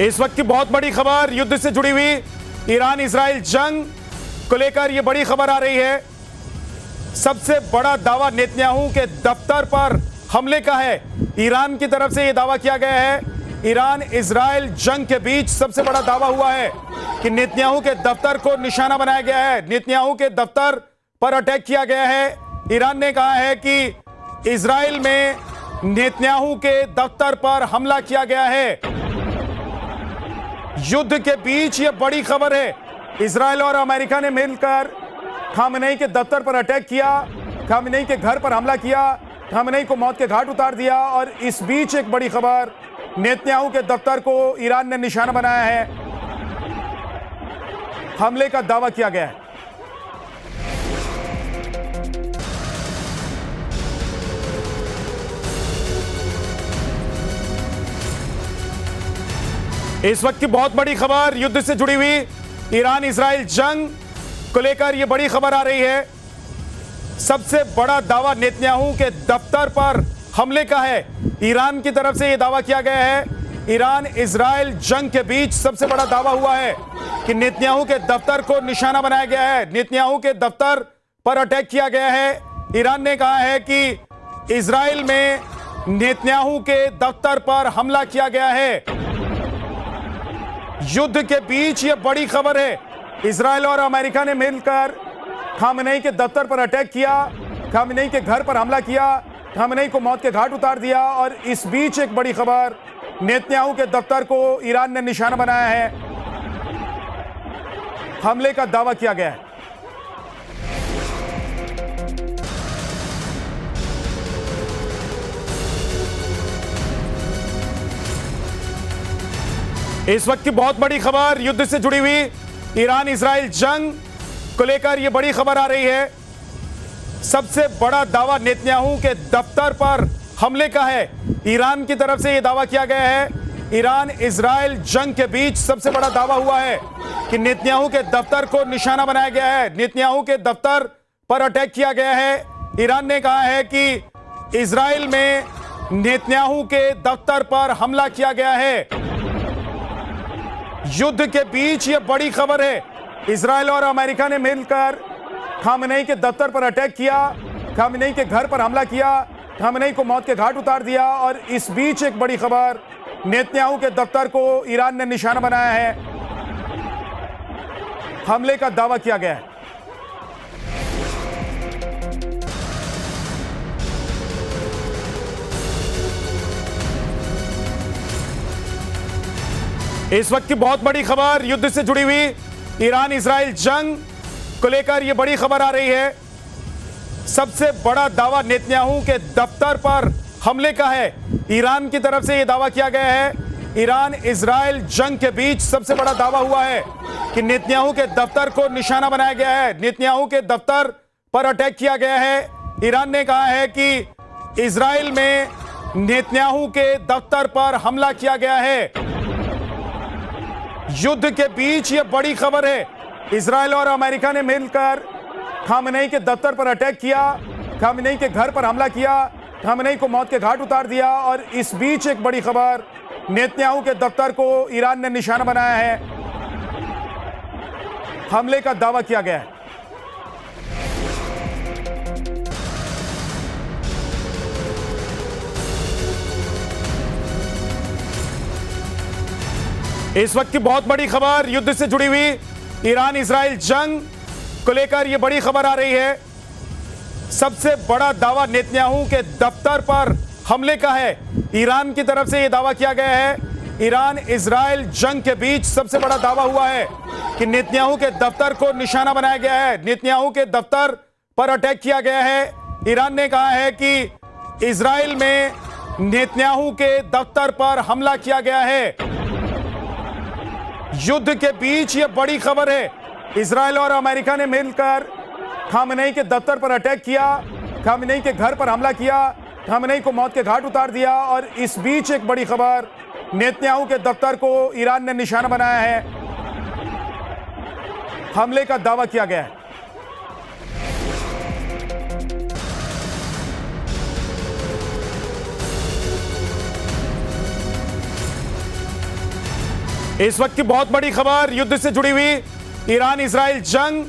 इस वक्त की बहुत बड़ी खबर युद्ध से जुड़ी हुई ईरान इजराइल जंग को लेकर यह बड़ी खबर आ रही है। सबसे बड़ा दावा नेतन्याहू के दफ्तर पर हमले का है। ईरान की तरफ से यह दावा किया गया है। ईरान इजराइल जंग के बीच सबसे बड़ा दावा हुआ है कि नेतन्याहू के दफ्तर को निशाना बनाया गया है। नेतन्याहू के दफ्तर पर अटैक किया गया है। ईरान ने कहा है कि इजराइल में नेतन्याहू के दफ्तर पर हमला किया गया है। युद्ध के बीच यह बड़ी खबर है। इजराइल और अमेरिका ने मिलकर खामनेई के दफ्तर पर अटैक किया, खामनेई के घर पर हमला किया, खामनेई को मौत के घाट उतार दिया। और इस बीच एक बड़ी खबर, नेतन्याहू के दफ्तर को ईरान ने निशाना बनाया है। हमले का दावा किया गया है। इस वक्त की बहुत बड़ी खबर युद्ध से जुड़ी हुई ईरान इजराइल जंग को लेकर यह बड़ी खबर आ रही है। सबसे बड़ा दावा नेतन्याहू के दफ्तर पर हमले का है। ईरान की तरफ से यह दावा किया गया है। ईरान इजराइल जंग के बीच सबसे बड़ा दावा हुआ है कि नेतन्याहू के दफ्तर को निशाना बनाया गया है। नेतन्याहू के दफ्तर पर अटैक किया गया है। ईरान ने कहा है कि इजराइल में नेतन्याहू के दफ्तर पर हमला किया गया है। युद्ध के बीच यह बड़ी खबर है। इजराइल और अमेरिका ने मिलकर खामनेई के दफ्तर पर अटैक किया, खामनेई के घर पर हमला किया, खामनेई को मौत के घाट उतार दिया। और इस बीच एक बड़ी खबर, नेतन्याहू के दफ्तर को ईरान ने निशाना बनाया है। हमले का दावा किया गया है। इस वक्त की बहुत बड़ी खबर युद्ध से जुड़ी हुई ईरान इजराइल जंग को लेकर यह बड़ी खबर आ रही है। सबसे बड़ा दावा नेतन्याहू के दफ्तर पर हमले का है। ईरान की तरफ से यह दावा किया गया है। ईरान इजराइल जंग के बीच सबसे बड़ा दावा हुआ है कि नेतन्याहू के दफ्तर को निशाना बनाया गया है। नेतन्याहू के दफ्तर पर अटैक किया गया है। ईरान ने कहा है कि इजराइल में नेतन्याहू के दफ्तर पर हमला किया गया है। युद्ध के बीच यह बड़ी खबर है। इजराइल और अमेरिका ने मिलकर खामनेई के दफ्तर पर अटैक किया, खामनेई के घर पर हमला किया, खामनेई को मौत के घाट उतार दिया। और इस बीच एक बड़ी खबर, नेतन्याहू के दफ्तर को ईरान ने निशाना बनाया है। हमले का दावा किया गया है। इस वक्त की बहुत बड़ी खबर युद्ध से जुड़ी हुई ईरान इजराइल जंग को लेकर यह बड़ी खबर आ रही है। सबसे बड़ा दावा नेतन्याहू के दफ्तर पर हमले का है। ईरान की तरफ से यह दावा किया गया है। ईरान इजराइल जंग के बीच सबसे बड़ा दावा हुआ है कि नेतन्याहू के दफ्तर को निशाना बनाया गया है। नेतन्याहू के दफ्तर पर अटैक किया गया है। ईरान ने कहा है कि इजराइल में नेतन्याहू के दफ्तर पर हमला किया गया है। युद्ध के बीच यह बड़ी खबर है। इजराइल और अमेरिका ने मिलकर खामनेई के दफ्तर पर अटैक किया, खामनेई के घर पर हमला किया, खामनेई को मौत के घाट उतार दिया। और इस बीच एक बड़ी खबर, नेतन्याहू के दफ्तर को ईरान ने निशाना बनाया है। हमले का दावा किया गया है। इस वक्त की बहुत बड़ी खबर युद्ध से जुड़ी हुई ईरान इजराइल जंग को लेकर यह बड़ी खबर आ रही है। सबसे बड़ा दावा नेतन्याहू के दफ्तर पर हमले का है। ईरान की तरफ से यह दावा किया गया है। ईरान इजराइल जंग के बीच सबसे बड़ा दावा हुआ है कि नेतन्याहू के दफ्तर को निशाना बनाया गया है। नेतन्याहू के दफ्तर पर अटैक किया गया है। ईरान ने कहा है कि इजराइल में नेतन्याहू के दफ्तर पर हमला किया गया है। युद्ध के बीच यह बड़ी खबर है। इजराइल और अमेरिका ने मिलकर खामनेई के दफ्तर पर अटैक किया, खामनेई के घर पर हमला किया, खामनेई को मौत के घाट उतार दिया। और इस बीच एक बड़ी खबर, नेतन्याहू के दफ्तर को ईरान ने निशाना बनाया है। हमले का दावा किया गया है। इस वक्त की बहुत बड़ी खबर युद्ध से जुड़ी हुई ईरान इजराइल जंग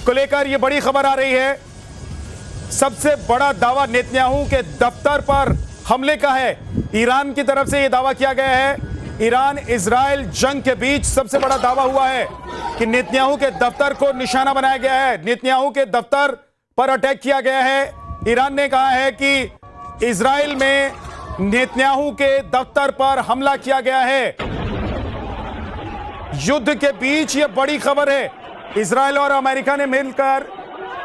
को लेकर यह बड़ी खबर आ रही है। सबसे बड़ा दावा नेतन्याहू के दफ्तर पर हमले का है। ईरान की तरफ से यह दावा किया गया है। ईरान इजराइल जंग के बीच सबसे बड़ा दावा हुआ है कि नेतन्याहू के दफ्तर को निशाना बनाया गया है। नेतन्याहू के दफ्तर पर अटैक किया गया है। ईरान ने कहा है कि इजराइल में नेतन्याहू के दफ्तर पर हमला किया गया है। युद्ध के बीच यह बड़ी खबर है। इजराइल और अमेरिका ने मिलकर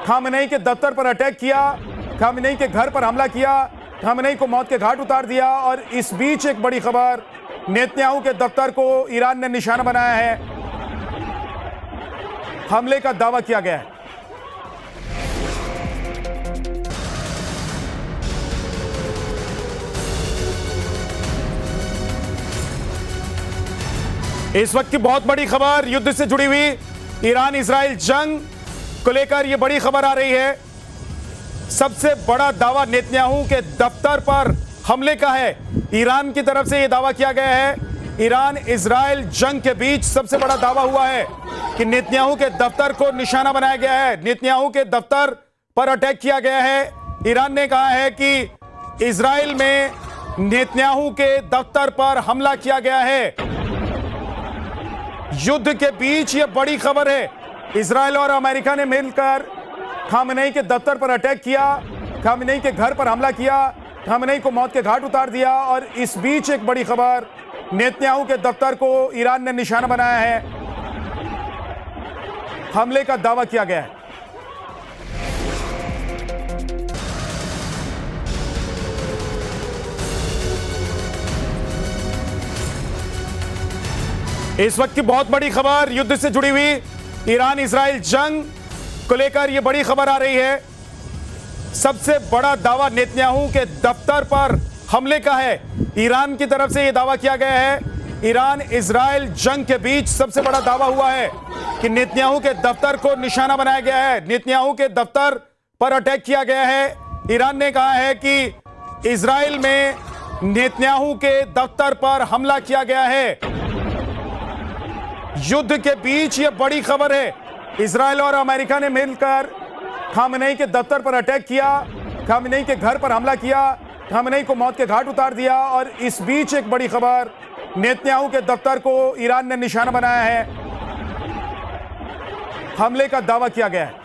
खामनेई के दफ्तर पर अटैक किया, खामनेई के घर पर हमला किया, खामनेई को मौत के घाट उतार दिया। और इस बीच एक बड़ी खबर, नेतन्याहू के दफ्तर को ईरान ने निशाना बनाया है। हमले का दावा किया गया है। इस वक्त की बहुत बड़ी खबर युद्ध से जुड़ी हुई ईरान इजराइल जंग को लेकर यह बड़ी खबर आ रही है। सबसे बड़ा दावा नेतन्याहू के दफ्तर पर हमले का है। ईरान की तरफ से यह दावा किया गया है। ईरान इजराइल जंग के बीच सबसे बड़ा दावा हुआ है कि नेतन्याहू के दफ्तर को निशाना बनाया गया है। नेतन्याहू के दफ्तर पर अटैक किया गया है। ईरान ने कहा है कि इजराइल में नेतन्याहू के दफ्तर पर हमला किया गया है। युद्ध के बीच यह बड़ी खबर है। इजराइल और अमेरिका ने मिलकर खामनेई के दफ्तर पर अटैक किया, खामनेई के घर पर हमला किया, खामनेई को मौत के घाट उतार दिया। और इस बीच एक बड़ी खबर, नेतन्याहू के दफ्तर को ईरान ने निशाना बनाया है। हमले का दावा किया गया है। इस वक्त की बहुत बड़ी खबर युद्ध से जुड़ी हुई ईरान इजराइल जंग को लेकर यह बड़ी खबर आ रही है। सबसे बड़ा दावा नेतन्याहू के दफ्तर पर हमले का है। ईरान की तरफ से यह दावा किया गया है। ईरान इजराइल जंग के बीच सबसे बड़ा दावा हुआ है कि नेतन्याहू के दफ्तर को निशाना बनाया गया है। नेतन्याहू के दफ्तर पर अटैक किया गया है। ईरान ने कहा है कि इजराइल में नेतन्याहू के दफ्तर पर हमला किया गया है। युद्ध के बीच यह बड़ी खबर है। इजराइल और अमेरिका ने मिलकर खामनेई के दफ्तर पर अटैक किया, खामनेई के घर पर हमला किया, खामनेई को मौत के घाट उतार दिया। और इस बीच एक बड़ी खबर, नेतन्याहू के दफ्तर को ईरान ने निशाना बनाया है। हमले का दावा किया गया है।